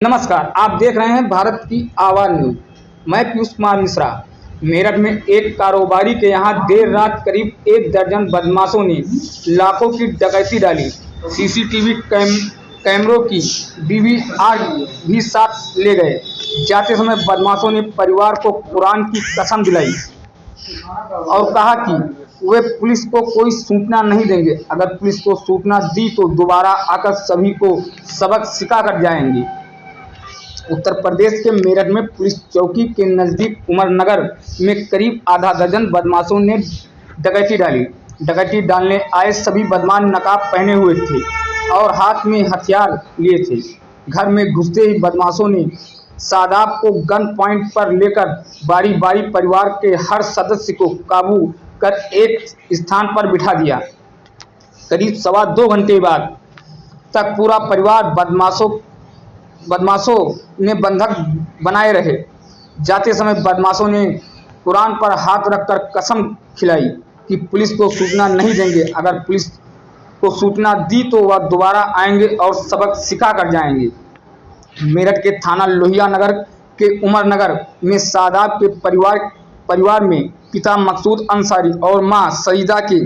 नमस्कार, आप देख रहे हैं भारत की आवाज़ न्यूज़। मैं पीयूष कुमार मिश्रा। मेरठ में एक कारोबारी के यहां देर रात करीब 1 दर्जन बदमाशों ने लाखों की डकैती डाली। सीसीटीवी कैमरों की डीवीआर भी साथ ले गए। जाते समय बदमाशों ने परिवार को कुरान की कसम दिलाई और कहा कि वे पुलिस को कोई सूचना नहीं देंगे। अगर पुलिस को सूचना दी तो दोबारा आकर सभी को सबक सिखा कर जाएंगे। उत्तर प्रदेश के मेरठ में पुलिस चौकी के नजदीक उमरनगर में करीब आधा दर्जन बदमाशों ने डकैती डाली। डकैती डालने आए सभी बदमाश नकाब पहने हुए थे और हाथ में हथियार लिए थे। घर में घुसते ही बदमाशों ने शादाब को गन पॉइंट पर लेकर बारी बारी परिवार के हर सदस्य को काबू कर एक स्थान पर बिठा दिया। करीब 2.25 घंटे बाद तक पूरा परिवार बदमाशों ने बंधक बनाए रहे। जाते समय बदमाशों ने कुरान पर हाथ रखकर कसम खिलाई कि पुलिस को सूचना नहीं देंगे। अगर पुलिस को सूचना दी तो वह दोबारा आएंगे और सबक सिखा कर जाएंगे। मेरठ के थाना लोहिया नगर के उमरनगर में शादाब के परिवार में पिता मकसूद अंसारी और मां सईदा के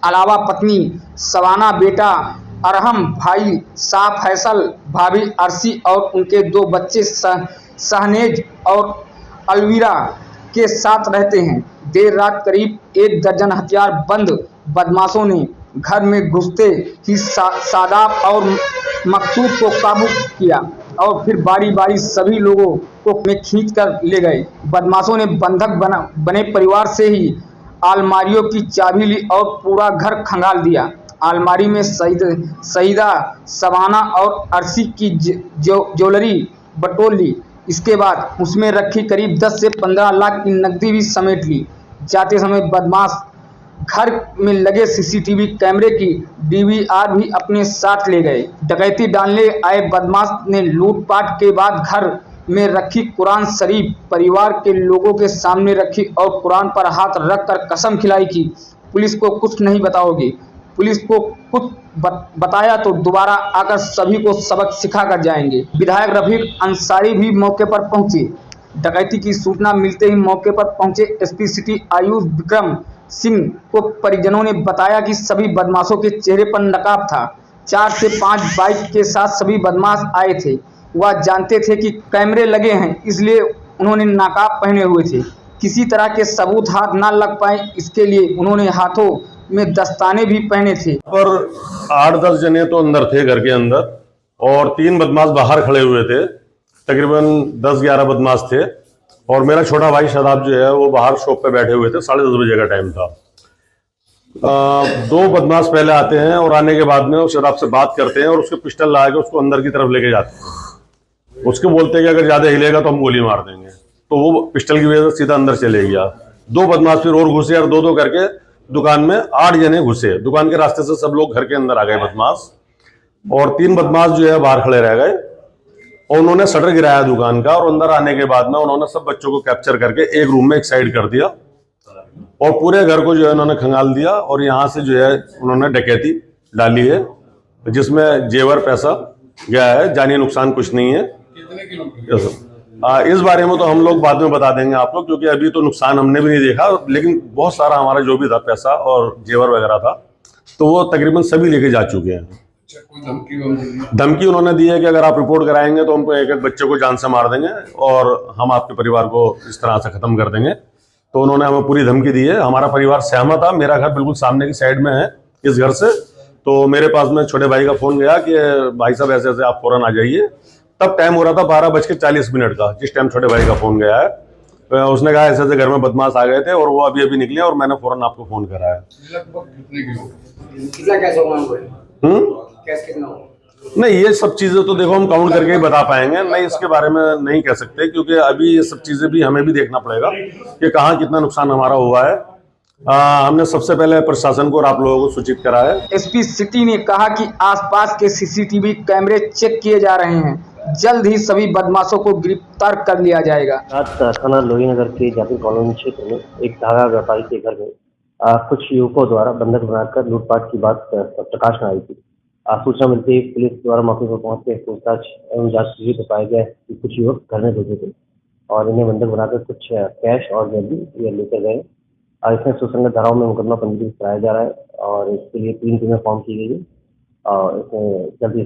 अलावा पत्नी सवाना, बेटा अरहम, भाई शाह फैसल, भाभी अरसी और उनके 2 बच्चे शहनेज और अलवीरा के साथ रहते हैं। देर रात करीब 1 दर्जन हथियार बंद बदमाशों ने घर में घुसते ही शादाब और मकसूद को काबू किया और फिर बारी बारी सभी लोगों को खींच कर ले गए। बदमाशों ने बंधक बने परिवार से ही अलमारियों की चाबी ली और पूरा घर खंगाल दिया। अलमारी में सईदा, सवाना और अरसी की ज्वेलरी बटोर ली। इसके बाद उसमें रखी करीब 10 से 15 लाख की नकदी भी समेट ली। जाते समय बदमाश घर में लगे सीसीटीवी कैमरे की डीवीआर भी अपने साथ ले गए। डकैती डालने आए बदमाश ने लूटपाट के बाद घर में रखी कुरान शरीफ परिवार के लोगों के सामने रखी और कुरान पर हाथ रखकर कसम खिलाई कि पुलिस को कुछ नहीं बताओगे। पुलिस को कुछ बताया तो दोबारा आकर सभी को सबक सिखा कर जाएंगे। विधायक रफीक अंसारी भी मौके पर पहुंचे। डकैती की सूचना मिलते ही मौके पर पहुंचे एसपी सिटी आयुष विक्रम सिंह को परिजनों ने बताया कि सभी बदमाशों के चेहरे पर नकाब था। 4 से 5 बाइक के साथ सभी बदमाश आए थे। वह जानते थे कि कैमरे लगे हैं, इसलिए उन्होंने नकाब पहने हुए थे। किसी तरह के सबूत हाथ न लग पाए, इसके लिए उन्होंने हाथों में दस्ताने भी पहने थे। पर 8-10 जने तो अंदर थे, घर के अंदर, और 3 बदमाश बाहर खड़े हुए थे। तकरीबन 10-11 बदमाश थे और मेरा छोटा भाई शादाब जो है वो बाहर शॉप पे बैठे हुए थे। 10:30 बजे का टाइम था। 2 बदमाश पहले आते हैं और आने के बाद में वो शादाब से बात करते हैं और उसके पिस्टल ला के उसको अंदर की तरफ लेके जाते हैं। उसके बोलते हैं कि अगर ज्यादा हिलेगा तो हम गोली मार देंगे। तो वो पिस्टल की वजह से सीधा अंदर चले गया। 2 बदमाश फिर और घुसे और 2-2 करके दुकान में 8 जने घुसे। दुकान के रास्ते से सब लोग घर के अंदर आ गए बदमाश, और 3 बदमाश जो है बाहर खड़े रह गए और उन्होंने शटर गिराया दुकान का। और अंदर आने के बाद में उन्होंने सब बच्चों को कैप्चर करके एक रूम में एक साइड कर दिया और पूरे घर को जो है उन्होंने खंगाल दिया। और यहाँ से जो है उन्होंने डकैती डाली है, जिसमें जेवर पैसा गया है, जानी नुकसान कुछ नहीं है। इस बारे में तो हम लोग बाद में बता देंगे आप लोग, क्योंकि अभी तो नुकसान हमने भी नहीं देखा, लेकिन बहुत सारा हमारा जो भी था पैसा और जेवर वगैरह था तो वो तकरीबन सभी लेके जा चुके हैं। धमकी उन्होंने दी है कि अगर आप रिपोर्ट कराएंगे तो हम एक बच्चे को जान से मार देंगे और हम आपके परिवार को इस तरह से खत्म कर देंगे। तो उन्होंने हमें पूरी धमकी दी है। हमारा परिवार सहमत था। मेरा घर बिल्कुल सामने की साइड में है इस घर से। तो मेरे पास में छोटे भाई का फोन गया कि भाई साहब ऐसे ऐसे आप फौरन आ जाइए। तब टाइम हो रहा था 12:40 का, जिस टाइम छोटे भाई का फोन गया है। उसने कहा ऐसे ऐसे घर में बदमाश आ गए थे और वो अभी निकले और मैंने फौरन आपको फोन करा है। नहीं, ये सब चीजें तो देखो हम काउंट करके ही बता पाएंगे। नहीं, इसके बारे में नहीं कह सकते, क्योंकि अभी ये सब चीजें भी हमें भी देखना पड़ेगा कि कहाँ कितना नुकसान हमारा हुआ है। हमने सबसे पहले प्रशासन को और आप लोगों को सूचित करा है। एसपी सिटी ने कहा कि आसपास के सीसीटीवी कैमरे चेक किए जा रहे हैं। जल्द ही सभी बदमाशों को गिरफ्तार कर लिया जाएगा। आज थाना लोही नगर के जाफी कॉलोनी क्षेत्र में एक धागा व्यापारी के घर में कुछ युवकों द्वारा बंधक बनाकर लूटपाट की बात प्रकाश में आई थी। सूचना मिलते ही पुलिस द्वारा मौके पर पहुंच के पूछताछ एवं जांच की तो पाया गया कि कुछ युवक घर में घुसे थे और इन्हें बंधक बनाकर कुछ कैश और ज्वेलरी ये लेकर गए। और इसमें सुसंगत धाराओं में मुकदमा पंजीकृत कराया जा रहा है और इसके लिए 3 टीमें फॉर्म की गई है और इसमें जल्दी